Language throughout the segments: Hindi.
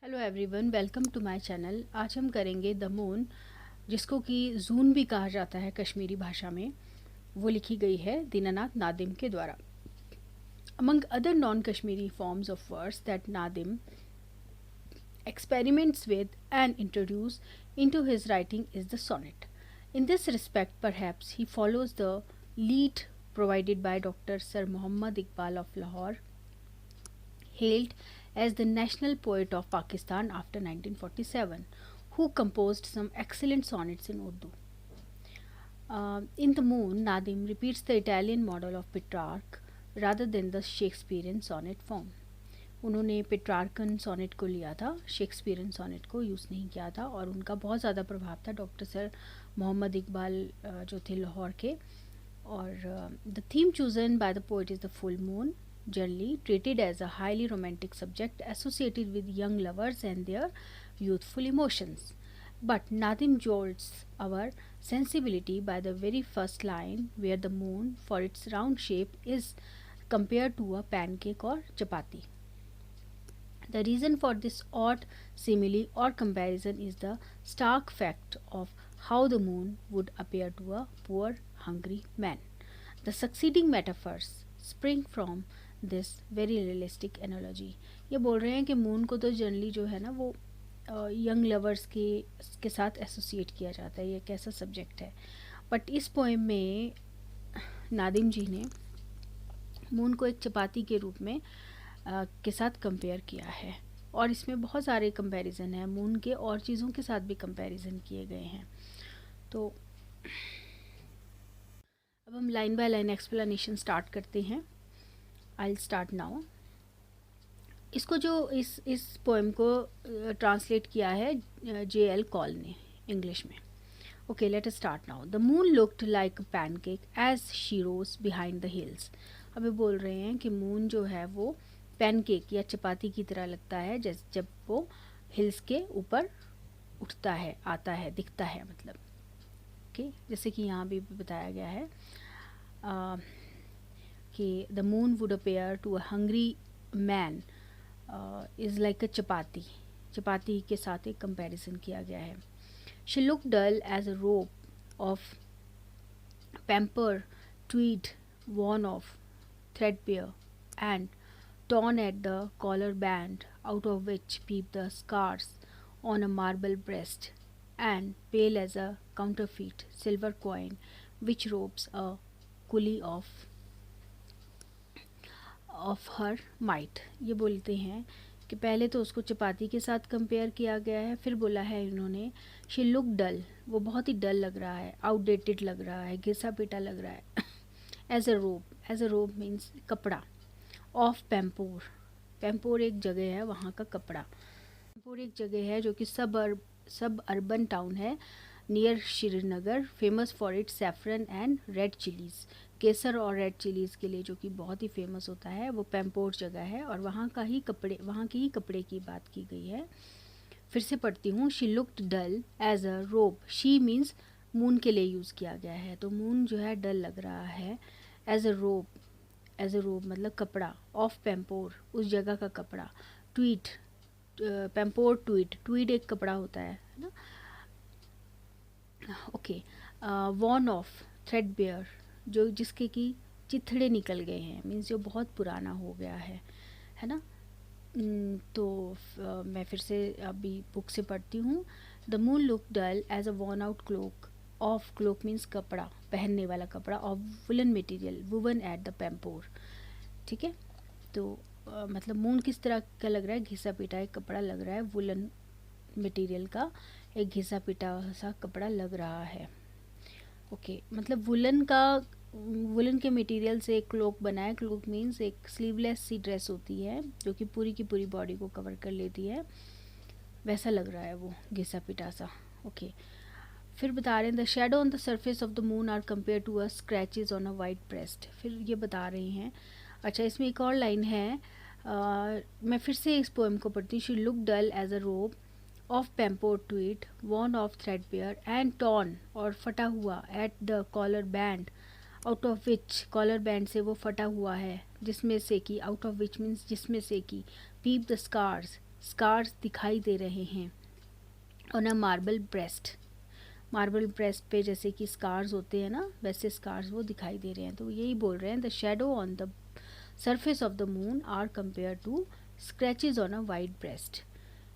Hello everyone, welcome to my channel. आज हम करेंगे द मून, जिसको कि जून भी कहा जाता है कश्मीरी भाषा में। वो लिखी गई है दीनानाथ नादिम के द्वारा। Among other non Kashmiri forms of words that Nadim experiments with and introduced into his writing is the sonnet. In this respect, perhaps he follows the lead provided by Dr. Sir Muhammad Iqbal of Lahore, hailed as the national poet of Pakistan after 1947, who composed some excellent sonnets in Urdu. In The Moon, Nadim repeats the Italian model of Petrarch rather than the Shakespearean sonnet form. उन्होंने पेट्रार्कन सोनेट को लिया था, शेक्सपियरन सोनेट को यूज़ नहीं किया था, और उनका बहुत ज़्यादा प्रभाव था डॉक्टर सर मोहम्मद इकबाल जो थे लाहौर के। और the theme chosen by the poet is the full moon, generally treated as a highly romantic subject associated with young lovers and their youthful emotions. But Nadim jolts our sensibility by the very first line, where the moon, for its round shape, is compared to a pancake or chapati. The reason for this odd simile or comparison is the stark fact of how the moon would appear to a poor, hungry man. The succeeding metaphors spring from this very realistic analogy. ये बोल रहे हैं कि मून को तो जनरली जो है ना वो यंग लवर्स के साथ एसोसिएट किया जाता है, ये कैसा सब्जेक्ट है। बट इस पोएम में नादिम जी ने मून को एक चपाती के रूप में के साथ कंपेयर किया है, और इसमें बहुत सारे कंपैरिजन हैं, मून के और चीज़ों के साथ भी कंपैरिजन किए गए हैं। तो अब हम line by line explanation start करते हैं। I start now. इसको जो इस पोएम को ट्रांसलेट किया है J.L. कॉल ने इंग्लिश में। Okay, let us start now. The moon looked like a pancake as she rose behind the hills. अभी बोल रहे हैं कि मून जो है वो पैनकेक या चपाती की तरह लगता है जब वो हिल्स के ऊपर उठता है, आता है, दिखता है, मतलब। ओके, जैसे कि यहाँ भी बताया गया है कि the moon would appear to a hungry man is like a chapati के साथ एक कंपैरिजन किया गया है। She look dull as a rope of pamper tweed worn off threadbare and torn at the collar band, out of which peep the scars on a marble breast, and pale as a counterfeit silver coin which robes a coolie of her might. ये बोलते हैं कि पहले तो उसको चपाती के साथ कंपेयर किया गया है, फिर बोला है इन्होंने शी लुक डल, वो बहुत ही डल लग रहा है, आउटडेटेड लग रहा है, घिसा पिटा लग रहा है। एज अ रोब मीन्स कपड़ा। ऑफ पैम्पोर, पैम्पोर एक जगह है, वहाँ का कपड़ा। पैम्पोर एक जगह है जो कि सब अर्बन टाउन है near Srinagar, famous for its saffron and red chillies. केसर और रेड चिलीज़ के लिए जो कि बहुत ही फेमस होता है, वो पैम्पोर जगह है, और वहाँ के ही कपड़े की बात की गई है। फिर से पढ़ती हूँ। She looked dull as a robe, she means moon के लिए यूज़ किया गया है, तो मून जो है डल लग रहा है। एज अ रोब मतलब कपड़ा। ऑफ पैम्पोर, उस जगह का कपड़ा। ट्वीट, पैम्पोर ट्वीड एक कपड़ा होता है ना। ओके, वॉन ऑफ थ्रेडबेयर, जो जिसके कि चिथड़े निकल गए हैं, मीन्स जो बहुत पुराना हो गया है ना। तो मैं फिर से अभी बुक से पढ़ती हूँ। The moon look dull as a worn out cloak, of cloak means कपड़ा, पहनने वाला कपड़ा, of woollen material, woven at the Pampore. ठीक है, तो मतलब मून किस तरह का लग रहा है, घिसा पिटा एक कपड़ा लग रहा है, वुलन मटेरियल का एक घिसा पिटा सा कपड़ा लग रहा है। ओके, मतलब वुलन के मटेरियल से एक क्लोक बना है। क्लोक मीन्स एक स्लीवलेस सी ड्रेस होती है जो कि पूरी की पूरी बॉडी को कवर कर लेती है, वैसा लग रहा है वो घिसा पिटा सा। ओके, फिर बता रहे हैं the shadow on the surface of the moon are compare to a scratches on a white breast. फिर ये बता रहे हैं। अच्छा, इसमें एक और लाइन है, मैं फिर से इस पोएम को पढ़ती हूँ। She look dull as a robe of Pampore tweed worn of threadbare and torn, और फटा हुआ, at the collar band, out of which, collar band से वो फटा हुआ है, जिसमें से कि, आउट ऑफ विच मीन्स जिसमें से कि, पीप द स्कार्स, स्कार्स दिखाई दे रहे हैं ऑन अ मार्बल ब्रेस्ट पे जैसे कि स्कार्स होते हैं ना, वैसे स्कार्स वो दिखाई दे रहे हैं। तो यही बोल रहे हैं, the shadow on the surface of the moon are compare to scratches on a white breast.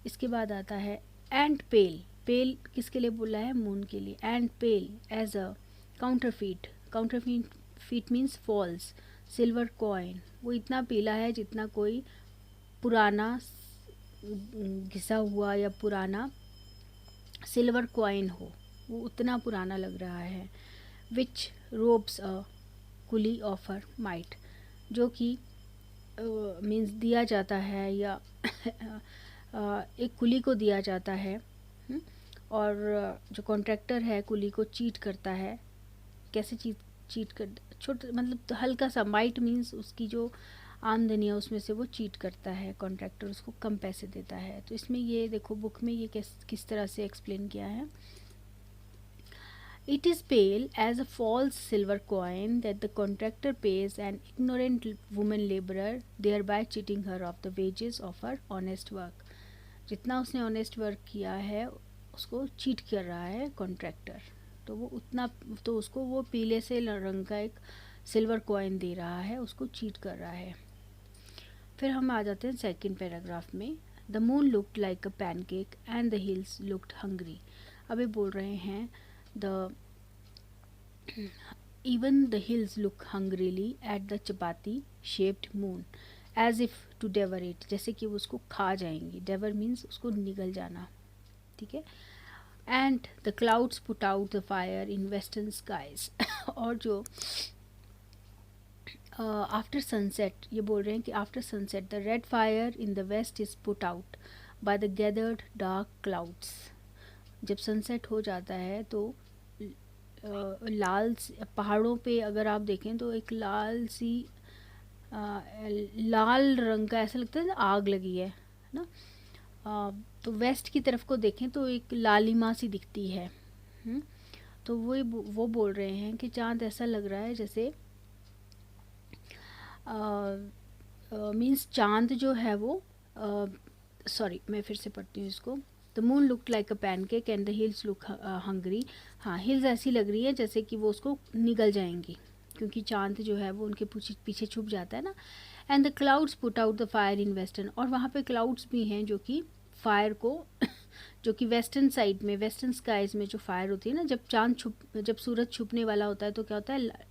इसके बाद आता है एंड पेल किसके लिए बोला है? मून के लिए। And pale as a counterfeit means false silver coin, वो इतना पीला है जितना कोई पुराना घिसा हुआ या पुराना सिल्वर कॉइन हो, वो उतना पुराना लग रहा है। विच रोब्स अ कुली ऑफर माइट, जो कि मीन्स दिया जाता है या एक कुली को दिया जाता है। और जो कॉन्ट्रैक्टर है कुली को चीट करता है। कैसे चीट कर, छोटा मतलब तो हल्का सा, माइट मीन्स उसकी जो आमदनी है उसमें से वो चीट करता है, कॉन्ट्रैक्टर उसको कम पैसे देता है। तो इसमें ये देखो बुक में ये किस तरह से एक्सप्लेन किया है। It is pale as a false silver coin that the contractor pays an ignorant woman laborer, thereby cheating her of the wages of her honest work. जितना उसने ऑनेस्ट वर्क किया है उसको चीट कर रहा है कॉन्ट्रैक्टर, तो वो उतना, तो उसको वो पीले से रंग का एक सिल्वर कॉइन दे रहा है, उसको चीट कर रहा है। फिर हम आ जाते हैं सेकंड पैराग्राफ में। The moon looked like a pancake and the hills looked hungry. अभी बोल रहे हैं the even the hills look hungrily at the chapati shaped moon as if to devour it, जैसे कि वो उसको खा जाएंगी। devour means उसको निगल जाना, ठीक है। and the clouds put out the fire in western skies और जो आफ्टर सनसेट, ये बोल रहे हैं कि after sunset the red fire in the west is put out by the gathered dark clouds. जब सनसेट हो जाता है तो लाल पहाड़ों पे अगर आप देखें तो एक लाल सी लाल रंग का ऐसा लगता है ना आग लगी है ना। तो वेस्ट की तरफ को देखें तो एक लालिमा सी दिखती है। तो वो बोल रहे हैं कि चाँद ऐसा लग रहा है जैसे मीन्स चाँद जो है वो सॉरी मैं फिर से पढ़ती हूँ इसको। The moon look like a pancake and the hills look hungry. हाँ, हिल्स ऐसी लग रही है जैसे कि वो उसको निगल जाएंगी क्योंकि चाँद जो है वो उनके पीछे छुप जाता है ना। And the clouds put out the fire in western, और वहाँ पे क्लाउड्स भी हैं जो कि फायर को जो कि वेस्टर्न साइड में, वेस्टर्न स्काइज में जो फायर होती है ना, जब सूरज छुपने वाला होता है तो क्या होता है,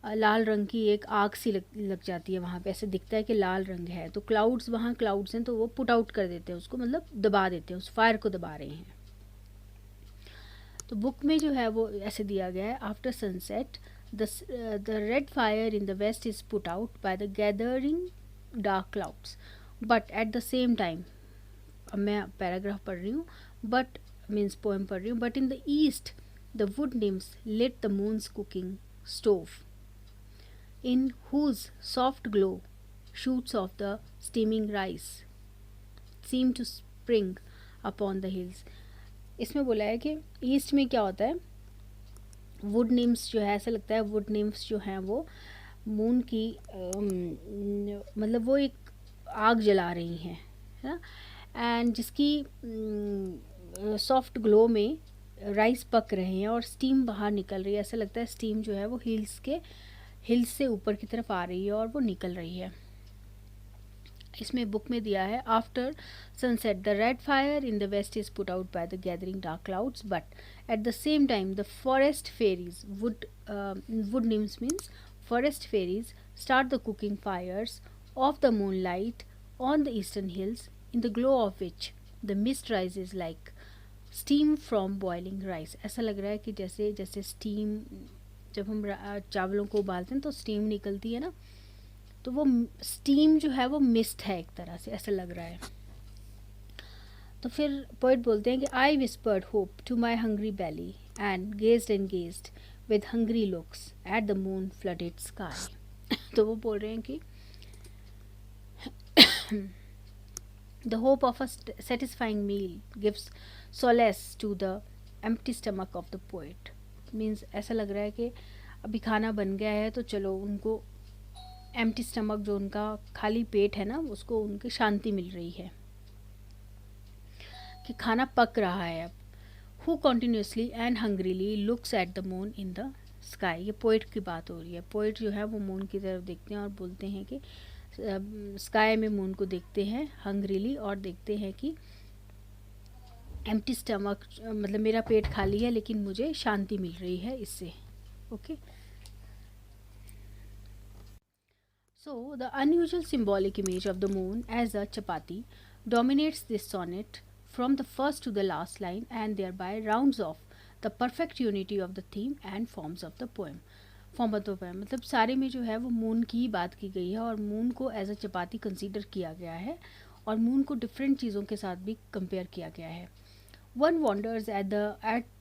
लाल रंग की एक आग सी लग जाती है वहाँ पे, ऐसे दिखता है कि लाल रंग है। तो क्लाउड्स, वहाँ क्लाउड्स हैं तो वो पुट आउट कर देते हैं उसको, मतलब दबा देते हैं, उस फायर को दबा रहे हैं। तो बुक में जो है वो ऐसे दिया गया है, after sunset the red fire in the west is put out by the gathering dark clouds but at the same time, अब मैं पैराग्राफ पढ़ रही हूँ, बट मीन्स पोएम पढ़ रही हूँ, but in the east the wood nymphs lit the moon's cooking stove in whose soft glow shoots of the steaming rice seem to spring upon the hills। इसमें बोला है कि ईस्ट में क्या होता है, वुड निम्स जो है, ऐसा लगता है वुड निम्स जो हैं वो मून की मतलब वो एक आग जला रही हैं, है ना। एंड जिसकी सॉफ्ट ग्लो में राइस पक रहे हैं और स्टीम बाहर निकल रही है, ऐसा लगता है स्टीम जो है वो हिल्स से ऊपर की तरफ आ रही है और वो निकल रही है। इसमें बुक में दिया है, after sunset the red fire in the west is put out by the gathering dark clouds but at the same time the forest fairies wood nymphs means forest fairies start the cooking fires of the moon light on the eastern hills in the glow of which the mist rises like steam from boiling rice. ऐसा लग रहा है कि जैसे जैसे स्टीम, जब हम चावलों को उबालते हैं तो स्टीम निकलती है ना, तो वो स्टीम जो है वो मिस्ट है एक तरह से, ऐसा लग रहा है। तो फिर पोइट बोलते हैं कि I whispered hope to my hungry belly and gazed with hungry looks at the moon flooded sky. तो वो बोल रहे हैं कि the hope of a satisfying meal gives solace to the empty stomach of the poet. Means ऐसा लग रहा है कि अभी खाना बन गया है तो चलो उनको एम्प्टी स्टमक, जो उनका खाली पेट है ना, उसको उनकी शांति मिल रही है। कि खाना पक रहा है अब। Who continuously and hungrily looks at the moon in the sky, ये पोइट की बात हो रही है। पोइट जो है वो मून की तरफ देखते हैं और बोलते हैं कि स्काई में मून को देखते हैं हंग्रीली, और देखते हैं कि एम्प्टी स्टमक, मतलब मेरा पेट खाली है लेकिन मुझे शांति मिल रही है इससे। Okay, so the unusual symbolic image of the moon as a chapati dominates this sonnet from the first to the last line, and thereby rounds off the perfect unity of the theme and forms of the poem. Form of the poem, मतलब सारे में जो है वो मून की ही बात की गई है और मून को एज अ चपाती कंसीडर किया गया है और मून को डिफरेंट चीज़ों के साथ भी कंपेयर किया गया है। One wonders at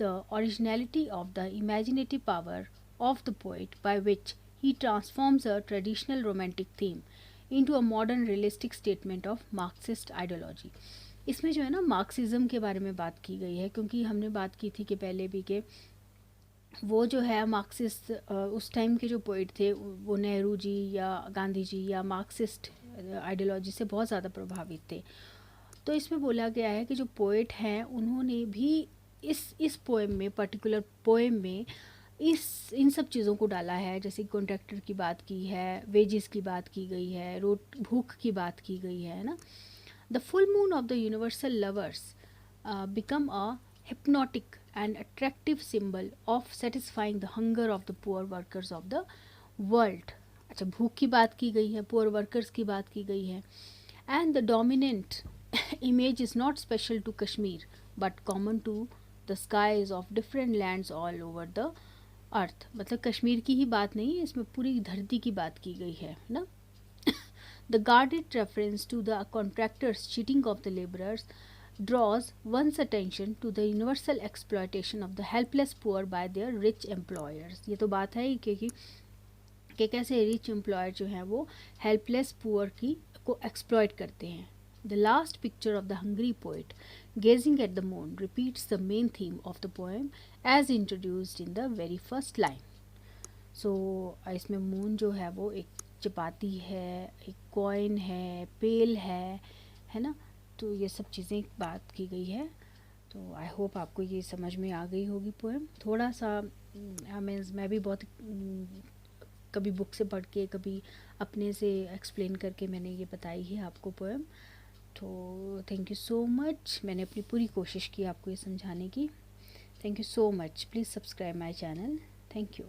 the originality of the imaginative power of the poet, by which he transforms a traditional romantic theme into a modern realistic statement of Marxist ideology. इसमें जो है ना मार्क्सिज्म के बारे में बात की गई है, क्योंकि हमने बात की थी कि पहले भी कि वो जो है मार्क्सिस्ट, उस टाइम के जो पोइट थे वो नेहरू जी या गांधी जी या मार्क्सिस्ट आइडियोलॉजी से बहुत ज़्यादा प्रभावित थे। तो इसमें बोला गया है कि जो पोइट हैं उन्होंने भी इस पोएम में, पर्टिकुलर पोएम में इस इन सब चीज़ों को डाला है। जैसे कॉन्ट्रैक्टर की बात की है, वेजेस की बात की गई है, रोट भूख की बात की गई है ना। The full moon of the universal lovers become a hypnotic and attractive symbol of satisfying the hunger of the poor workers of the world. अच्छा, भूख की बात की गई है, poor workers की बात की गई है। And the dominant image is not special to Kashmir but common to the skies of different lands all over the earth. मतलब कश्मीर की ही बात नहीं है, इसमें पूरी धरती की बात की गई है ना। The guarded reference to the contractors cheating of the laborers draws one's attention to the universal exploitation of the helpless poor by their rich employers. ये तो बात है ही कि कैसे रिच एम्प्लॉयर जो हैं वो हेल्पलेस पुअर की को एक्सप्लॉयट करते हैं। The last picture of the hungry poet gazing at the moon repeats the main theme of the poem as introduced in the very first line. So इसमें मून जो है वो एक चपाती है, एक कॉइन है, पेल है ना। तो ये सब चीज़ें बात की गई है। तो आई होप आपको ये समझ में आ गई होगी पोएम। थोड़ा सा मीन्स मैं भी बहुत कभी बुक से पढ़ के कभी अपने से एक्सप्लेन करके मैंने ये बताई है आपको पोएम। तो थैंक यू सो मच, मैंने अपनी पूरी कोशिश की आपको ये समझाने की। Thank you so much, please subscribe my channel. Thank you.